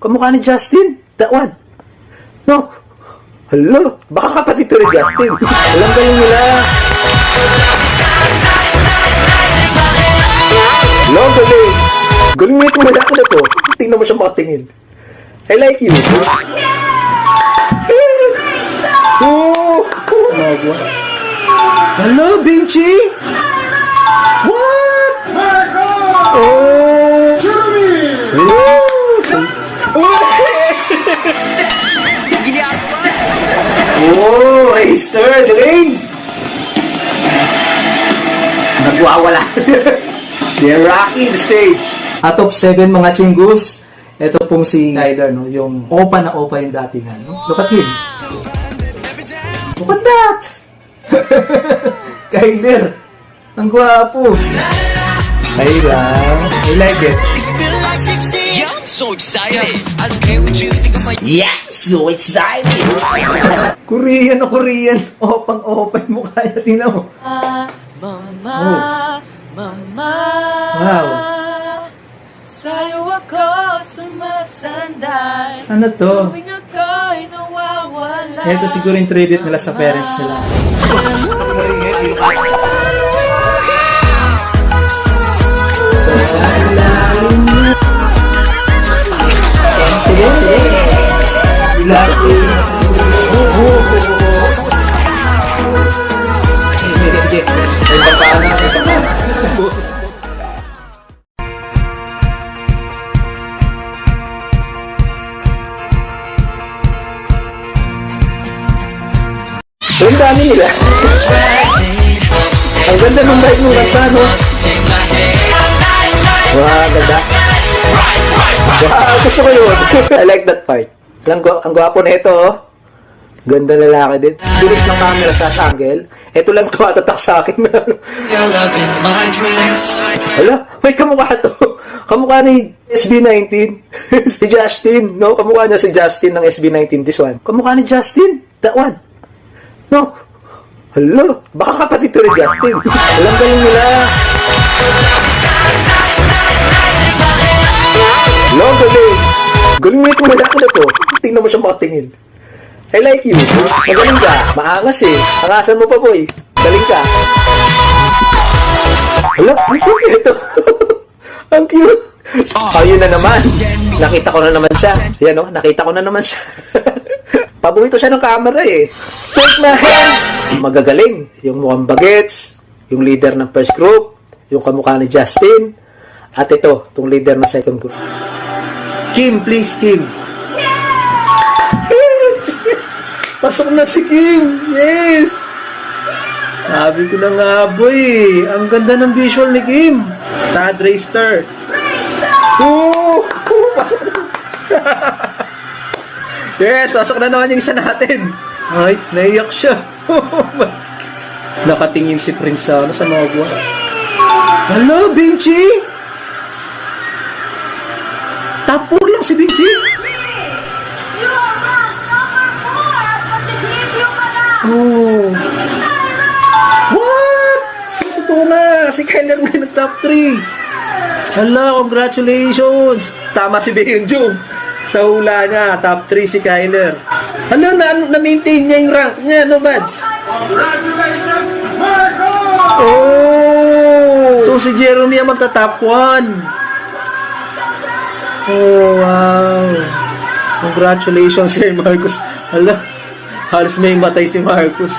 Kamukha ni Justin. That one. No. Hello. Baka kapatid to ni Justin. Alam galing nila. Hello, galing. Galing mo itong lalaki na to. Tingnan mo siya makatingin. I like you. Oh! Hello, Vinci? What? Oh! Oh, Racer, Dwayne! Nagwawala. They're rocking the stage. At top 7 mga chinggus, ito pong si Kyler, no? Yung opa na opa yung datingan. No? Look at him. Look at that! Kyler, ang gwapo. Kyler, I like it. Yeah, I'm so excited. I don't care what you think of my... Yeah, so excited! Korean o Korean. Opang-opa yung mukha niya. Tingnan mo. Mama, mama. Wow. Sa'yo ako sumasandal. Ano to? Tuwing ako'y nawawala. Ito siguro yung tribute nila sa parents nila. So, ang dami nila. Ang ganda ng bike ng kanta, no? Wow, ganda. Wow, gusto ko yun. I like that part. Ang gwapo na ito, oh. Ganda lalaki din. Bilis ng camera sa angle. Ito lang tumatatak sa akin. Hala, may kamukha to. Kamukha ni SB19. Si Justin, no? Kamukha niya si Justin ng SB19. This one. Kamukha ni Justin. That one. No. Hello. Baka kapatid to ni Justin. Alam galing nila. Hello, galing. Galing mo itong lalaki na to. Tingnan mo siya makatingin. I like you. Magaling ka. Maangas eh. Angasan mo pa, boy. Galing ka. Hello. Ang cute ito. Ang cute. Oh, yun na naman. Nakita ko na naman siya. Yan o. Nakita ko na naman siya. Paborito siya ng camera eh. Take my hand! Magagaling. Yung mukhang bagets, yung leader ng first group, yung kamukha ni Justin, at ito, itong leader ng second group. Kim, please, Kim. Yes! Pasok na si Kim! Yes! Sabi ko na nga, boy. Ang ganda ng visual ni Kim. Tad Racer. Oh! Pasok na. Yes, pasok na naman yung isa natin. Ay, naiyak siya. Nakatingin si Prince sa mga buwan. Hello, Vinci? Top 4 lang si Vinci? Oh. What? So, totoo na. Si Kyler na nag-top 3. Hello, congratulations. Tama si Benjong. Sa hula niya, top 3 si Kyler. Ano, na-maintain niya yung rank niya, no, Bads? Oh! So, si Jeremy ang magta-top 1. Oh, wow. Congratulations, Sir Marcus. Hala, halos may matay si Marcus.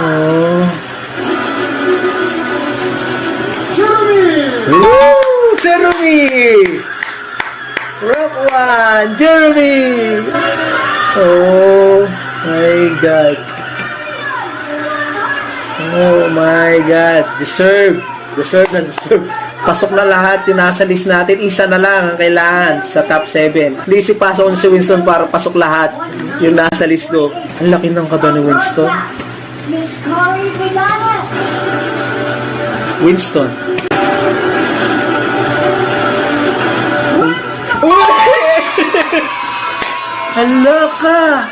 Oh. Jeremy! Rock 1! Jeremy! Oh my God. Oh my God. Deserve. Deserve na deserve. Pasok na lahat yung nasa list natin. Isa na lang ang kailangan sa top 7. Please ipasok si Winston para pasok lahat yung nasa list ko. Ang laki ng kaba ni Winston. Winston. Hala ka!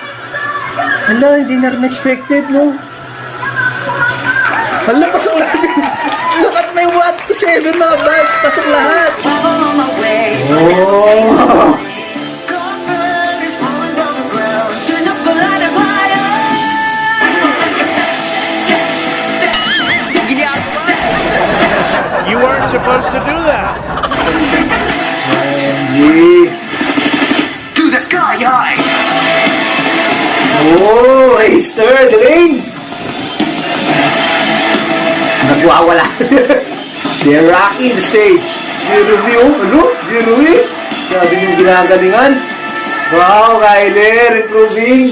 Hala, hindi na rin expected, no? Hala, pasok lahat. Look at my 1 to 7 mga bags. Pasok lahat. third ring. Nagwawala. They're rocking the stage. Jeremy, ano? Jeremy? Sabi yung ginagalingan. Wow, Kyler, improving.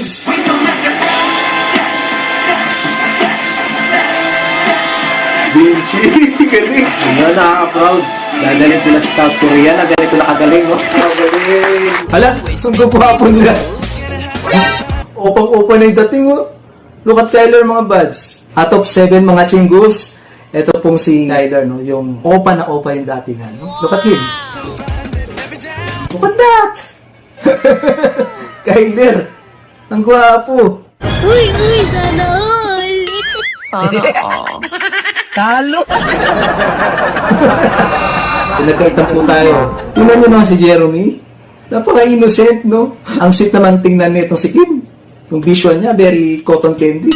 Vinci, galing. Ano, nakaka-proud. Dadalhin sila sa South Korea na ganito nakagaling, no? Nakagaling. Hala, sunggo po hapon nila. Opang-opa na yung dating, oh. Look at Kyler, mga buds. Out of 7 mga chingus, ito pong si Kyler, no? Yung opa na opa yung datingan, no? Look at him. Look at that! Kyler, ang gwapo. Uy, sana all! Talo! Pinagkaitan po tayo. Tingnan nyo naman si Jeremy. Napaka-innocent, no? Ang sweet naman tingnan nitong si Kim. Yung visual niya, very cotton candy.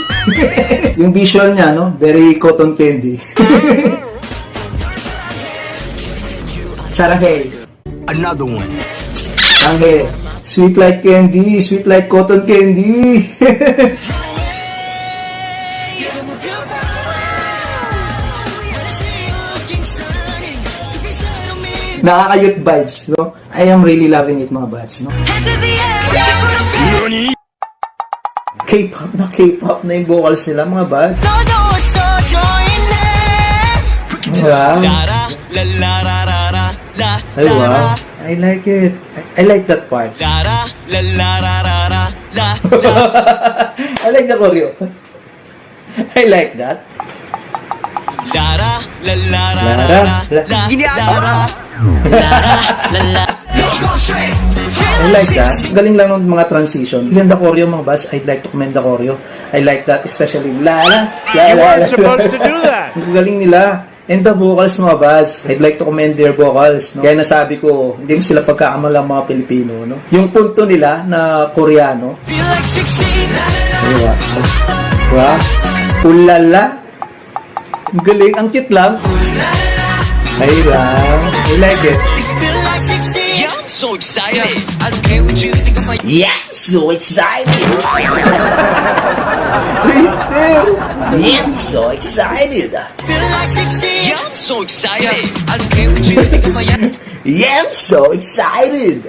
Yung visual niya, no? Very cotton candy. Saranghe. Another one. Saranghe. Sweet like candy, sweet like cotton candy. Nakaka-youth vibes, no? I am really loving it, mga buds, no? K-pop na yung vocals nila, mga buds. Wow. Lara, la la ra ra ra, la Ay, la ra. wow. I like it. I like that part. Lara, la la ra ra ra, la I like the choreo. I like that. Lara, la la ra ra Lara, ra, la- Lara. I like that. Galing lang ng mga transition. Even the choreo, mga buds, I'd like to commend the choreo. I like that, especially la la la You la, weren't la. supposed to do that. Ang galing nila. And the vocals, mga buds, I'd like to commend their vocals. No? Kaya nasabi ko, hindi mo sila pagkakamala mga Pilipino. No? Yung punto nila na Koreano, Feel like 16. diba? Diba? Ulala. Ang galing. Ang cute lang. Ay lang. I like it. Feel like 16. Yeah, I'm so excited. I don't care what you think of my. Yeah, so excited. Mister! Yeah, so excited. Feel like 16. Yeah, I'm so excited. I don't care what you think of my. Yeah, I'm so excited.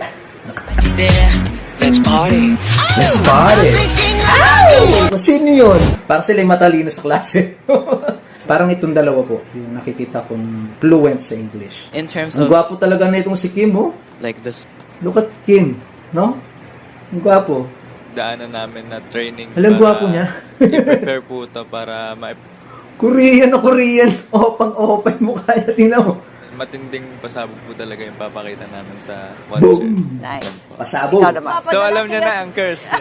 There, let's party. Let's party! Thinking Ow! Sino yun? Parang sila yung matalino sa klase. Parang itong dalawa po, yung nakikita kong fluent sa English. In terms Ang of gwapo talaga na itong si Kim, oh. like this Look at Kim, no? Ang gwapo. daanan namin na training. Alam, gwapo niya. i-prepare po ito para Korean o Korean. Opang-opay mukha niya. Tingnan mo. matinding pasabog po talaga yung papakita namin sa Boom! concert. Nice. Pasabog. Ikaw naman. So alam niya na ang curse.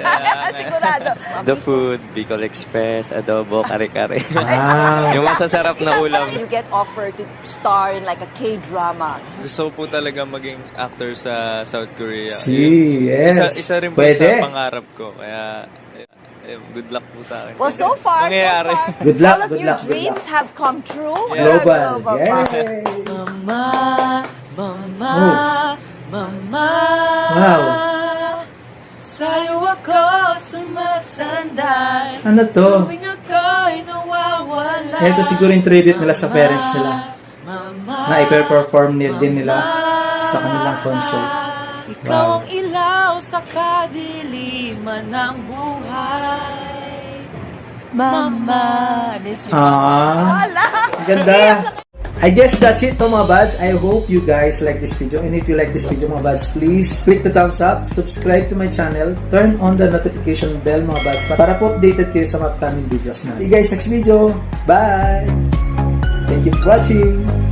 Sigurado. The food, Bicol Express, adobo, kare-kare. Wow. Yung masasarap na ulam. You get offered to star in like a K-drama. Gusto ko po talaga maging actor sa South Korea. Si, yes. Isa rin po Pwede. sa pangarap ko. Kaya good luck po sa akin. Well, so far, Mangyayari. Good luck, all of good your luck, good dreams luck. have come true. Global. Global. Yay! Mama, mama, mama. Wow. Sa'yo ako sumasandal. Ano to? Tuwing ako'y nawawala. Ito siguro yung tribute nila sa parents nila. Mama, Na i-perform din nila sa kanilang concert. ikaw Wow. ang ilaw sa kadiliman ng buhay. Mama, miss you. Ah, ganda. I guess that's it po mga buds. I hope you guys like this video. And if you like this video mga buds, please click the thumbs up, subscribe to my channel, turn on the notification bell mga buds para po updated kayo sa mga upcoming videos na. See you guys next video. Bye! Thank you for watching!